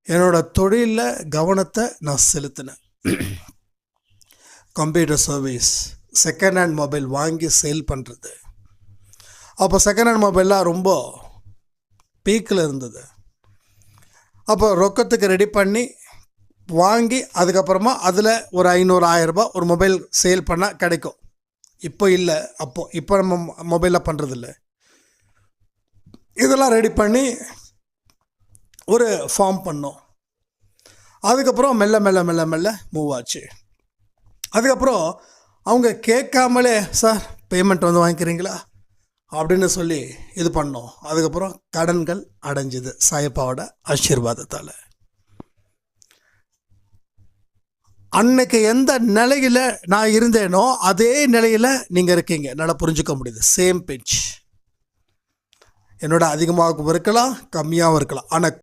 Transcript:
என்னோடய தொழிலில் கவனத்தை நான் செலுத்தினேன். Computer service, second hand mobile வாங்கி சேல் பண்ணுறது. அப்போ செகண்ட் ஹேண்ட் மொபைல்லாம் ரொம்ப பீக்கில் இருந்தது. அப்போ ரொக்கத்துக்கு ரெடி பண்ணி வாங்கி அதுக்கப்புறமா அதில் ஒரு 500-1000 ரூபாய் ஒரு மொபைல் சேல் பண்ணால் கிடைக்கும். இப்போ இல்லை, இப்போ நம்ம மொபைலில் பண்ணுறதில்ல. இதெல்லாம் ரெடி பண்ணி ஒரு ஃபார்ம் பண்ணோம். அதுக்கப்புறம் மெல்ல மெல்ல மெல்ல மெல்ல மூவ் ஆச்சு. அதுக்கப்புறம் அவங்க கேட்காமலே, சார் பேமெண்ட் வந்து வாங்கிக்கிறீங்களா அப்படின்னு சொல்லி இது பண்ணோம். அதுக்கப்புறம் கடன்கள் அடைஞ்சிது சாயப்பாவோட ஆசீர்வாதத்தால். அன்னைக்கு எந்த நிலையில் நான் இருந்தேனோ அதே நிலையில் நீங்கள் இருக்கீங்க. நல்லா புரிஞ்சுக்க முடியுது. Same pinch. என்னோட அதிகமாகவும் இருக்கலாம், கம்மியாகவும் இருக்கலாம். ஆனால்